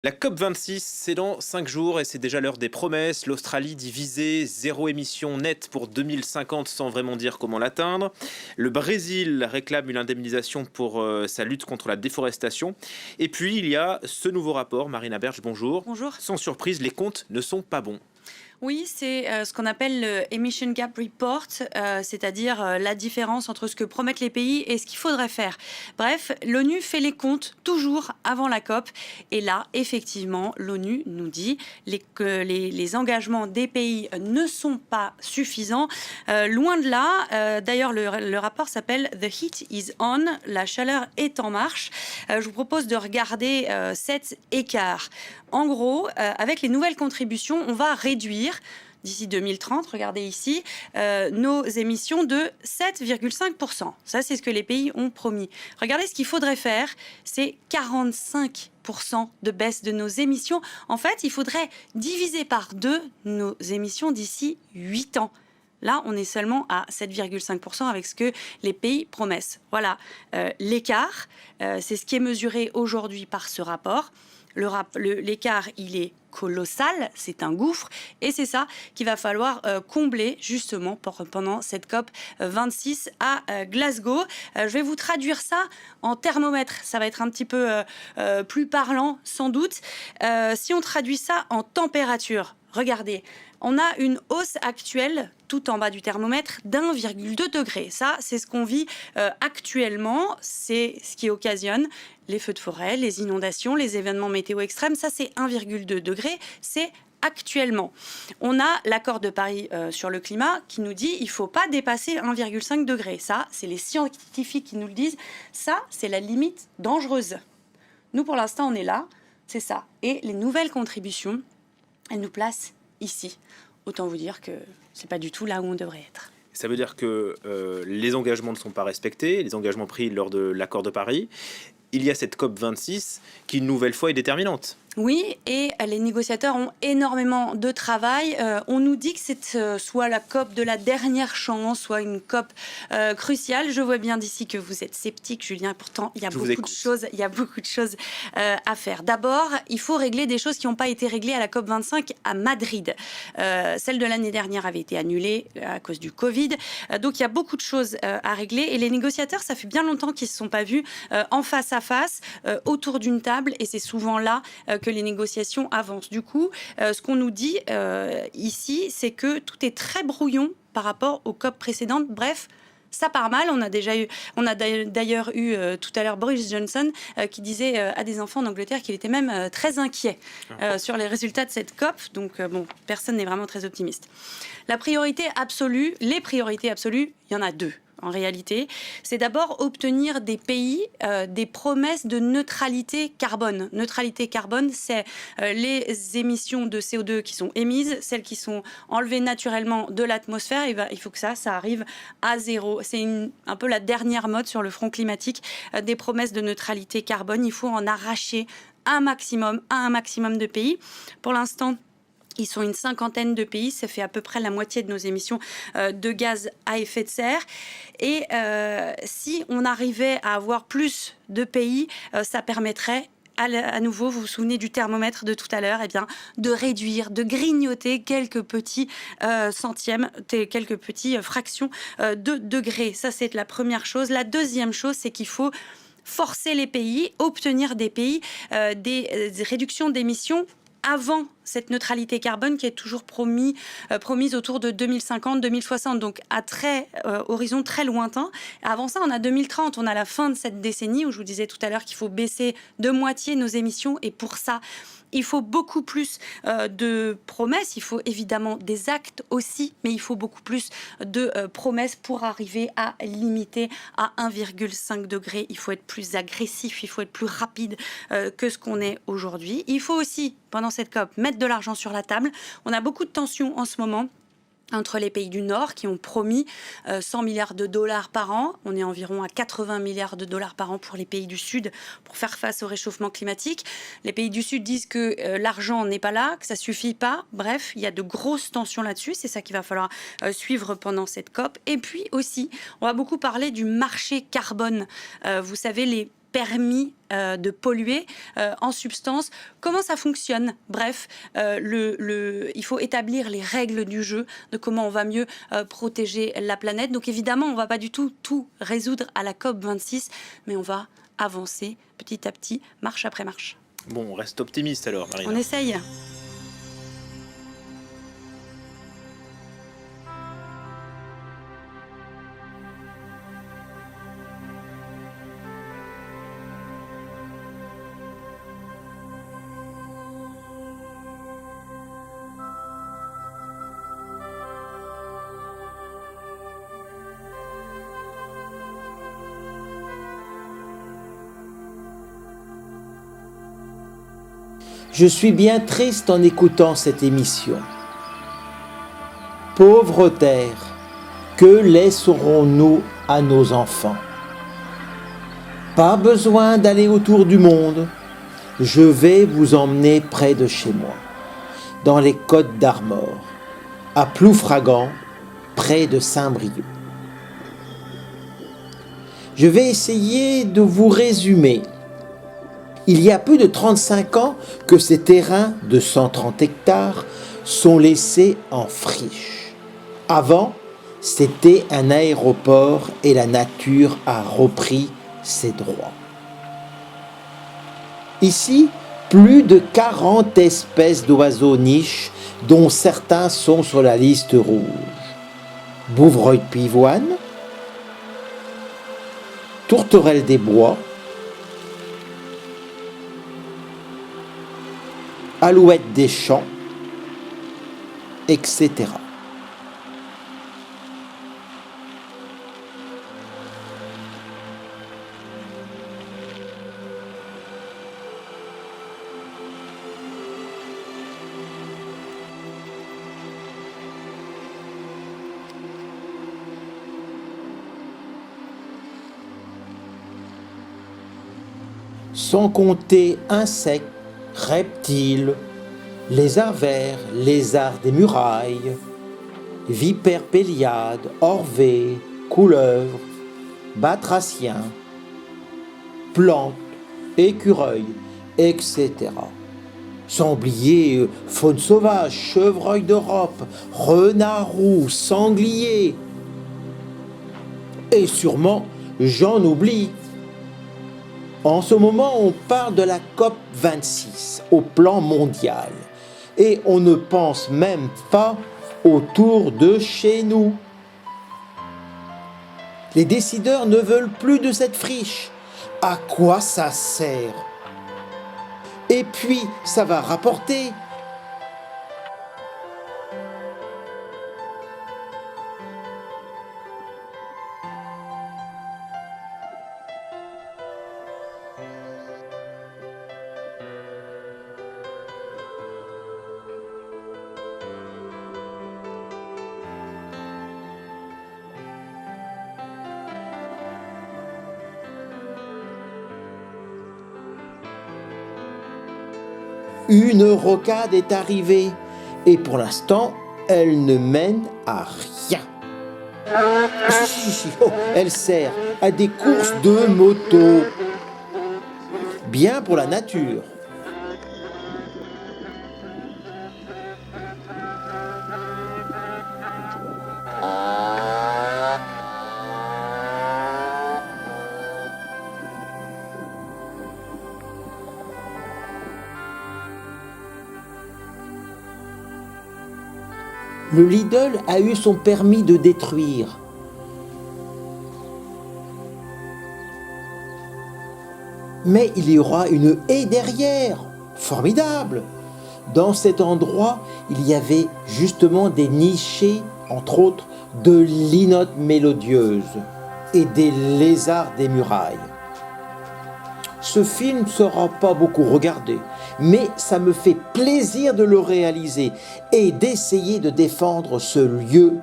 La COP26, c'est dans 5 jours et c'est déjà l'heure des promesses. L'Australie dit viser zéro émission nette pour 2050 sans vraiment dire comment l'atteindre. Le Brésil réclame une indemnisation pour sa lutte contre la déforestation. Et puis il y a ce nouveau rapport, Marina Berge, bonjour. Bonjour. Sans surprise, les comptes ne sont pas bons. Oui, c'est ce qu'on appelle le Emission Gap Report, c'est-à-dire la différence entre ce que promettent les pays et ce qu'il faudrait faire. Bref, l'ONU fait les comptes toujours avant la COP. Et là, effectivement, l'ONU nous dit que les engagements des pays ne sont pas suffisants. Loin de là, d'ailleurs, le rapport s'appelle The Heat is On, la chaleur est en marche. Je vous propose de regarder cet écart. En gros, avec les nouvelles contributions, on va réduire d'ici 2030, regardez ici, nos émissions de 7,5%. Ça, c'est ce que les pays ont promis. Regardez ce qu'il faudrait faire, c'est 45% de baisse de nos émissions. En fait, il faudrait diviser par 2 nos émissions d'ici 8 ans. Là, on est seulement à 7,5% avec ce que les pays promettent. Voilà, l'écart, c'est ce qui est mesuré aujourd'hui par ce rapport. L'écart, il est colossal, c'est un gouffre, et c'est ça qu'il va falloir combler justement pendant cette COP 26 à Glasgow. Je vais vous traduire ça en thermomètre, ça va être un petit peu plus parlant sans doute. Si on traduit ça en température, regardez, on a une hausse actuelle, tout en bas du thermomètre, d'1,2 degré. Ça, c'est ce qu'on vit actuellement. C'est ce qui occasionne les feux de forêt, les inondations, les événements météo extrêmes. Ça, c'est 1,2 degré. C'est actuellement. On a l'accord de Paris sur le climat qui nous dit qu'il ne faut pas dépasser 1,5 degré. Ça, c'est les scientifiques qui nous le disent. Ça, c'est la limite dangereuse. Nous, pour l'instant, on est là. C'est ça. Et les nouvelles contributions, elles nous placent ici. Autant vous dire que c'est pas du tout là où on devrait être. Ça veut dire que les engagements ne sont pas respectés, les engagements pris lors de l'accord de Paris. Il y a cette COP26 qui, une nouvelle fois, est déterminante. Oui, et les négociateurs ont énormément de travail. On nous dit que c'est soit la COP de la dernière chance, soit une COP cruciale. Je vois bien d'ici que vous êtes sceptique, Julien. Pourtant, il y a beaucoup de choses à faire. D'abord, il faut régler des choses qui n'ont pas été réglées à la COP 25 à Madrid. Celle de l'année dernière avait été annulée à cause du Covid. Donc, il y a beaucoup de choses à régler. Et les négociateurs, ça fait bien longtemps qu'ils ne se sont pas vus en face à face, autour d'une table. Et c'est souvent là que les négociations avancent. Du coup, ce qu'on nous dit ici, c'est que tout est très brouillon par rapport aux COP précédentes. Bref, ça part mal. On a d'ailleurs eu tout à l'heure Boris Johnson qui disait à des enfants d'Angleterre qu'il était même très inquiet sur les résultats de cette COP. Donc, personne n'est vraiment très optimiste. Les priorités absolues, il y en a 2. En réalité, c'est d'abord obtenir des pays des promesses de neutralité carbone. Neutralité carbone, c'est les émissions de CO2 qui sont émises, celles qui sont enlevées naturellement de l'atmosphère. Et il faut que ça arrive à zéro. C'est un peu la dernière mode sur le front climatique des promesses de neutralité carbone. Il faut en arracher un maximum à un maximum de pays. Pour l'instant, ils sont une 50aine de pays, ça fait à peu près la moitié de nos émissions de gaz à effet de serre. Et si on arrivait à avoir plus de pays, ça permettrait à nouveau, vous vous souvenez du thermomètre de tout à l'heure, de réduire, de grignoter quelques petits centièmes, quelques petites fractions de degrés. Ça, c'est la première chose. La deuxième chose, c'est qu'il faut forcer les pays, obtenir des pays des réductions d'émissions avant cette neutralité carbone qui est toujours promise autour de 2050-2060, donc à horizon très lointain. Avant ça, on a 2030, on a la fin de cette décennie où je vous disais tout à l'heure qu'il faut baisser de moitié nos émissions, et pour ça, il faut beaucoup plus de promesses, il faut évidemment des actes aussi, mais il faut beaucoup plus de promesses pour arriver à limiter à 1,5 degré. Il faut être plus agressif, il faut être plus rapide que ce qu'on est aujourd'hui. Il faut aussi, pendant cette COP, mettre de l'argent sur la table. On a beaucoup de tensions en ce moment entre les pays du Nord qui ont promis 100 milliards de dollars par an. On est environ à 80 milliards de dollars par an pour les pays du Sud pour faire face au réchauffement climatique. Les pays du Sud disent que l'argent n'est pas là, que ça ne suffit pas. Bref, il y a de grosses tensions là-dessus. C'est ça qu'il va falloir suivre pendant cette COP. Et puis aussi, on va beaucoup parler du marché carbone. Vous savez, les permis de polluer en substance. Comment ça fonctionne? Bref, il faut établir les règles du jeu, de comment on va mieux protéger la planète. Donc évidemment, on ne va pas du tout résoudre à la COP26, mais on va avancer petit à petit, marche après marche. Bon, on reste optimiste alors, Marina. On essaye. Je suis bien triste en écoutant cette émission. Pauvre terre, que laisserons-nous à nos enfants? Pas besoin d'aller autour du monde. Je vais vous emmener près de chez moi, dans les Côtes d'Armor, à Ploufragan, près de Saint-Brieuc. Je vais essayer de vous résumer. Il y a plus de 35 ans que ces terrains de 130 hectares sont laissés en friche. Avant, c'était un aéroport et la nature a repris ses droits. Ici, plus de 40 espèces d'oiseaux niches, dont certains sont sur la liste rouge. Bouvreuil de pivoine, tourterelle des bois, alouette des champs, etc. Sans compter insectes, reptiles, lézards verts, lézards des murailles, vipères péliades, orvées, couleuvres, batraciens, plantes, écureuils, etc. Sans oublier faune sauvage, chevreuil d'Europe, renard roux, sanglier. Et sûrement, j'en oublie. En ce moment, on parle de la COP26 au plan mondial et on ne pense même pas autour de chez nous. Les décideurs ne veulent plus de cette friche. À quoi ça sert? Et puis, ça va rapporter. Une rocade est arrivée et pour l'instant, elle ne mène à rien. Elle sert à des courses de moto. Bien pour la nature. Le Lidl a eu son permis de détruire. Mais il y aura une haie derrière. Formidable! Dans cet endroit, il y avait justement des nichés, entre autres, de linottes mélodieuses et des lézards des murailles. Ce film ne sera pas beaucoup regardé, mais ça me fait plaisir de le réaliser et d'essayer de défendre ce lieu.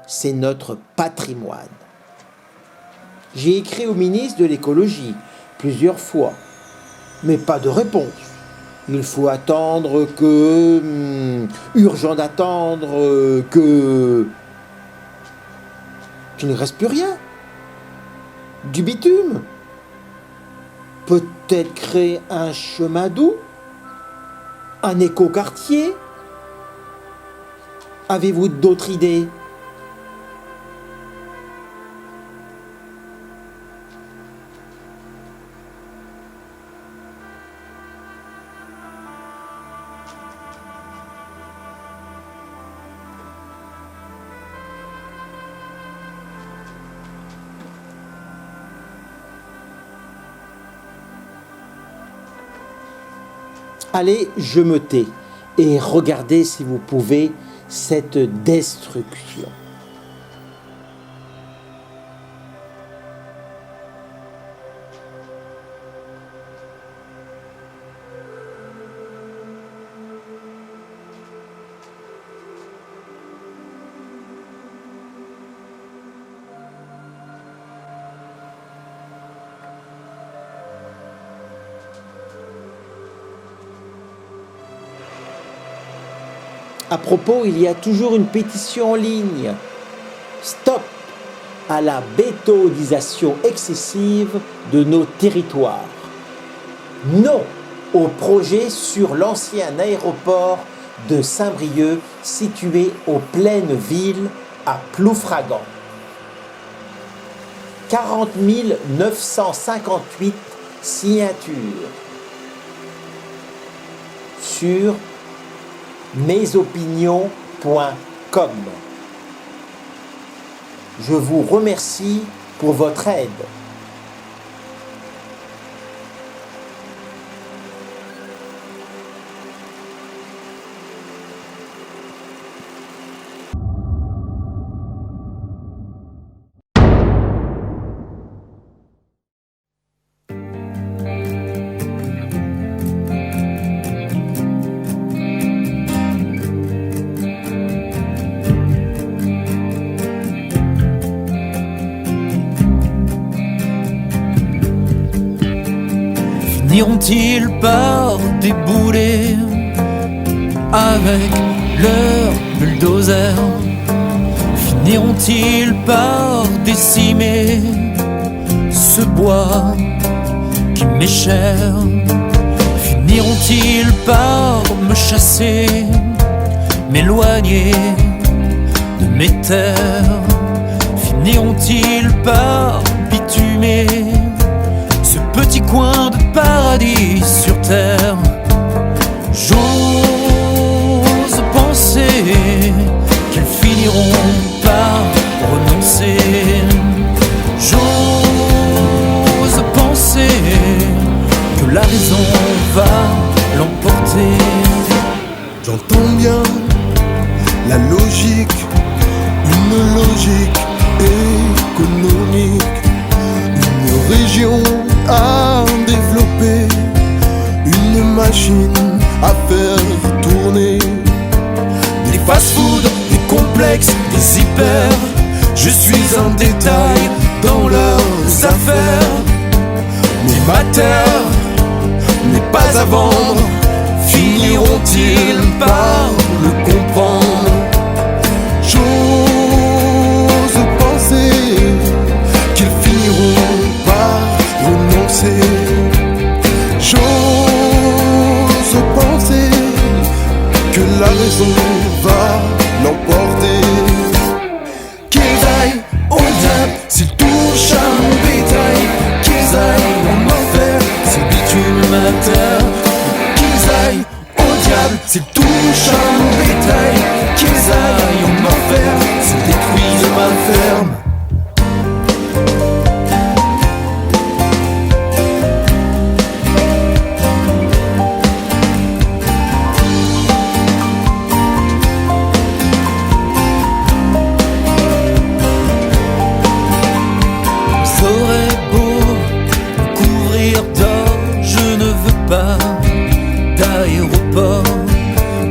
C'est notre patrimoine. J'ai écrit au ministre de l'écologie plusieurs fois, mais pas de réponse. Il faut attendre urgent d'attendre qu'il ne reste plus rien. Du bitume. Peut-être créer un chemin doux? Un écoquartier? Avez-vous d'autres idées? Allez, je me tais et regardez si vous pouvez cette destruction. À propos, il y a toujours une pétition en ligne. Stop à la bétonisation excessive de nos territoires. Non au projet sur l'ancien aéroport de Saint-Brieuc situé aux Plaines Villes à Ploufragan. 40 958 signatures sur mesopinions.com. Je vous remercie pour votre aide. Finiront-ils par débouler avec leur bulldozer? Finiront-ils par décimer ce bois qui m'est cher? Finiront-ils par me chasser, m'éloigner de mes terres? Finiront-ils par bitumer ce petit coin de paradis sur terre? J'ose penser qu'ils finiront par renoncer. J'ose penser que la raison va l'emporter. J'entends bien la logique, une logique économique, une région à développer, une machine à faire tourner. Des fast-food, des complexes, des hyper. Je suis un détail dans leurs affaires. Mais ma terre n'est pas à vendre. Finiront-ils par le comprendre? J'ose penser qu'ils finiront par renoncer. J'ose penser que la raison va l'emporter. Qu'ils aillent au diable s'ils touchent à mon bétail. Qu'ils aillent en enfer s'ils bitument ma terre. Qu'ils aillent au diable s'ils touchent à mon bétail. Qu'ils aillent en enfer s'ils détruisent ma ferme. D'aéroport,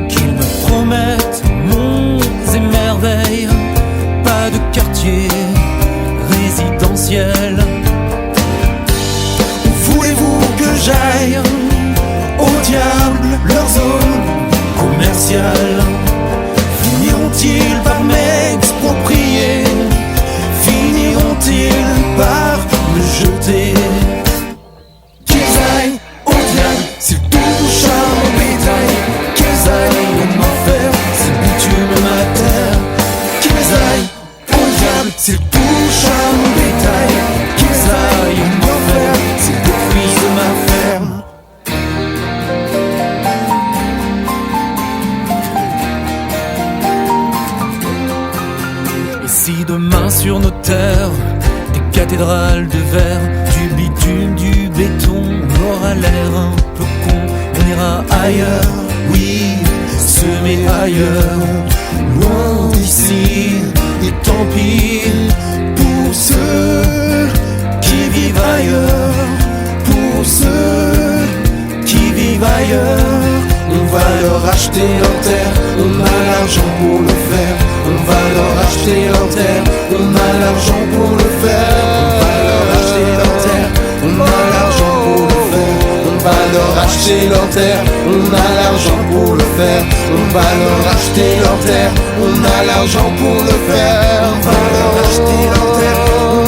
qu'ils me promettent monts et merveilles, pas de quartier résidentiel. Voulez-vous que j'aille au diable leur zone commerciale? Finiront-ils par m'exproprier? Finiront-ils par me jeter? Qu'ils cathédrale de verre, du bitume, du béton. On aura l'air un peu con, on ira ailleurs, oui, semer ailleurs, loin d'ici. Et tant pis pour ceux qui vivent ailleurs, pour ceux qui vivent ailleurs. On va leur acheter leur terre, on a l'argent pour le faire. On va leur acheter leur terre, on a l'argent pour le faire. On va leur acheter leur terre, on a l'argent pour le faire. On va leur acheter leur terre, on a l'argent pour le faire. On va leur acheter leur terre, on a l'argent pour le faire. On va leur acheter leur terre, on